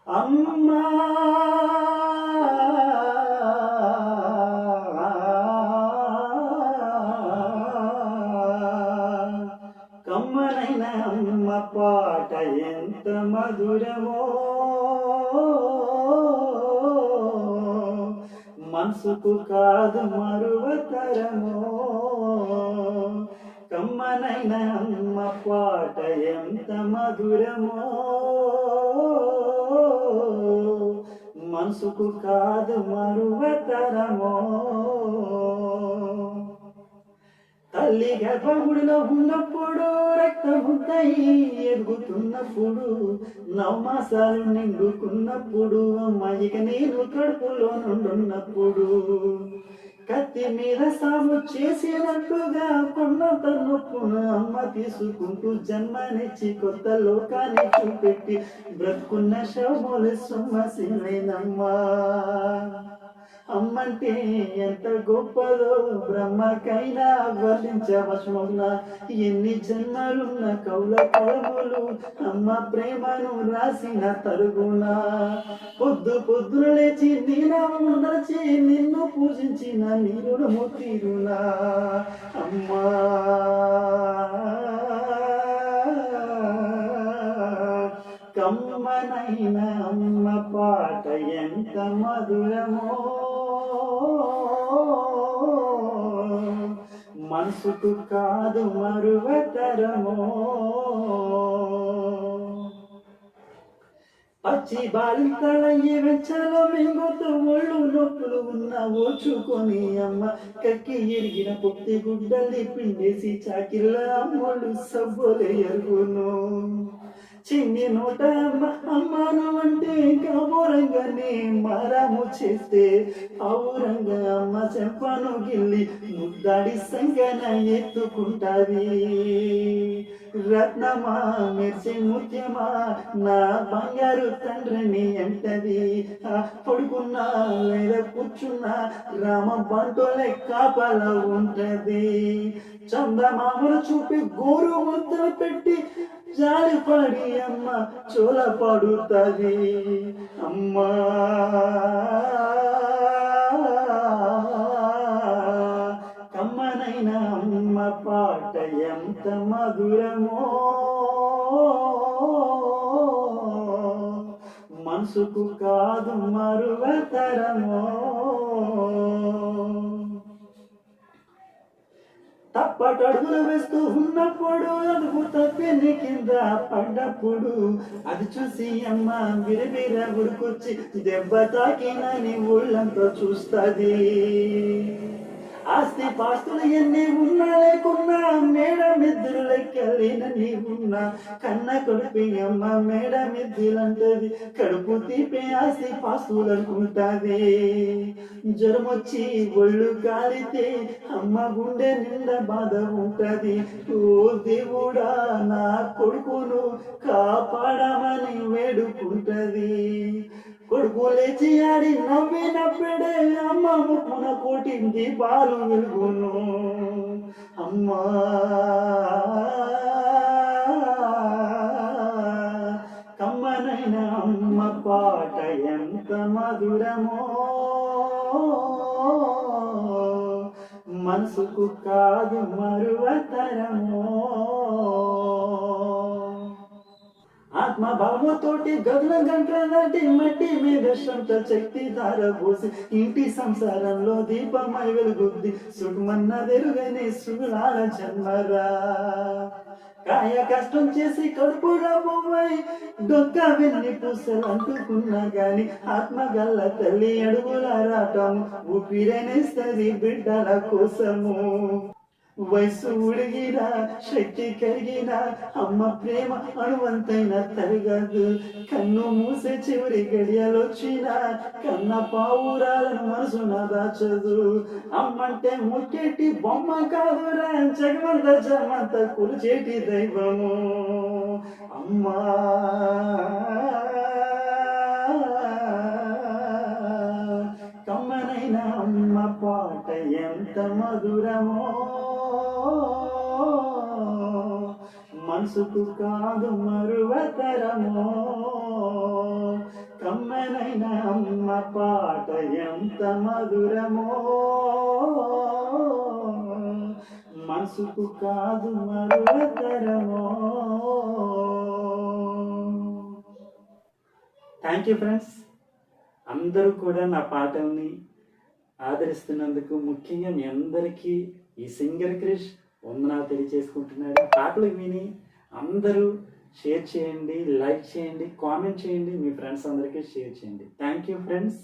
అమ్మా కమ్మనైన అమ్మ పాట ఎంత మధురమో మనసుకు కాదు మరువతరమో కమ్మనైన అమ్మ పాట ఎంత మధురమో మనసుకు కాదు మరువతరమో తల్లి గర్భగుడిలో ఉన్నప్పుడు రక్తముద్దై ఎదుగుతున్నప్పుడు నవమాసాలు నిండుకున్నప్పుడు అమ్మాయికి నేను కడుపులో నుండున్నప్పుడు కత్తి మీద సాము చేసినట్టుగా కొన్నంత నొప్పును అమ్మ తీసుకుంటూ జన్మనిచ్చి కొత్త లోకాన్ని చూపెట్టి బ్రతుకున్న శవములు సొమ్మసినమ్మా అమ్మంటే ఎంత గొప్పదో బ్రహ్మకైనా వర్ణించవశమున్నా ఎన్ని జన్మలున్న కౌల కళములు అమ్మ ప్రేమను రాసిన తరుగునా పొద్దు పొద్దున లేచి నీనామము నడిచి నిన్ను పూజించిన నీరుడము తీరునా అమ్మా కమ్మనైన అమ్మ పాట ఎంత మధురమో మనసుకు కాదు మరువతరమో పచ్చి బాలింతలయ్యి వెచ్చలో మింగుతూ ఒళ్ళు నొప్పులు ఉన్న ఓచుకొని అమ్మ కక్కి ఎరిగిన పొత్తి గుడ్డల్ని పిండేసి చాకిళ్ళ అమ్మోళ్ళు సబ్బోలే ఎరుగును చిన్ని నోట అమ్మాను అంటే కాబోరంగానే మారాము చేస్తే ఔరంగా అమ్మ చెంపను గిల్లి ముద్దాడి సంగన ఎత్తుకుంటాది రత్నమా మెర్చి ముత్యమా నా బంగారు తండ్రిని ఎంటది పడుకున్నా లేదా కూర్చున్నా రామ బంటోలే కాపల ఉంటది చందమామను చూపి గోరు ముద్దలు పెట్టి జాలిపడి అమ్మ చోల పడుతుంది అమ్మా కమ్మనైన అమ్మ పాట ఎంత మధురమో మనసుకు కాదు మరువతరమో తప్పటడుగులు వేస్తూ ఉన్నప్పుడు అడుగు తప్పిని కింద పడ్డప్పుడు అది చూసి అమ్మ విరవిర ఉడుకొచ్చి దెబ్బ తాకినని ఊళ్ళంతా చూస్తుంది ఆస్తి పాస్తులు ఎన్ని ఉన్నా లేకున్నా మేడ మిద్దులు లెక్కలేన నీవున్నా కన్న కొడుపి అమ్మ మేడ మిద్దులంటది కడుపు తీపి ఆస్తి పాస్తులు అనుకుంటాది జ్వరం వచ్చి ఒళ్ళు కాలితే అమ్మ గుండె నిండా బాధ ఉంటది ఓ దేవుడా నా కొడుకును కాపాడమని వేడుకుంటది కొడుకు లేచి ఆడి నవ్వినప్పుడే అమ్మ ముక్కున కోటి దీపాలు వెలుగును అమ్మా కమ్మనైన అమ్మ పాట ఎంత మధురమో మనసుకు కాదు మరువతరమో ఆత్మభావతోటి గదుల గంటల నాటి మట్టి మీద సొంత శక్తి ధారపోసి ఇంటి సంసారంలో దీపమై వెలుగుద్ది సుఖమన్నదెరుగని సుగులాల జన్మరా కాయ కష్టం చేసి కడుపులో బొమ్మై డొక్క వెన్ని పూసలు అంటుకున్నా గాని ఆత్మగల్ల తల్లి అడుగుల రాటం ఊపిరనేస్తది బిడ్డల కోసము వయసు ఉడిగినా శక్తి కలిగినా అమ్మ ప్రేమ అణువంతైన తరగదు కన్ను మూసే చివరి గడియలొచ్చినా కన్న పావురాలను మనసున దాచదు అమ్మంటే ముట్టేటి బొమ్మ కాదురా జగమంత జమంత కులిచేటి దైవము అమ్మా కమ్మనైన అమ్మ పాట ఎంత మధురమో మనసుకు కాదు మరువతరమో పాట ఎంత మధురమో, మనసుకు కాదు మరువతరమో. Thank you friends. అందరూ కూడా నా పాటల్ని ఆదరిస్తున్నందుకు ముఖ్యంగా మీ అందరికీ ఈ సింగర్ క్రిష్ వందనాలు తెలియజేసుకుంటున్నాడు. పాటలు విని అందరూ షేర్ చేయండి, లైక్ చేయండి, కామెంట్ చేయండి, మీ ఫ్రెండ్స్ అందరికీ షేర్ చేయండి. Thank you friends.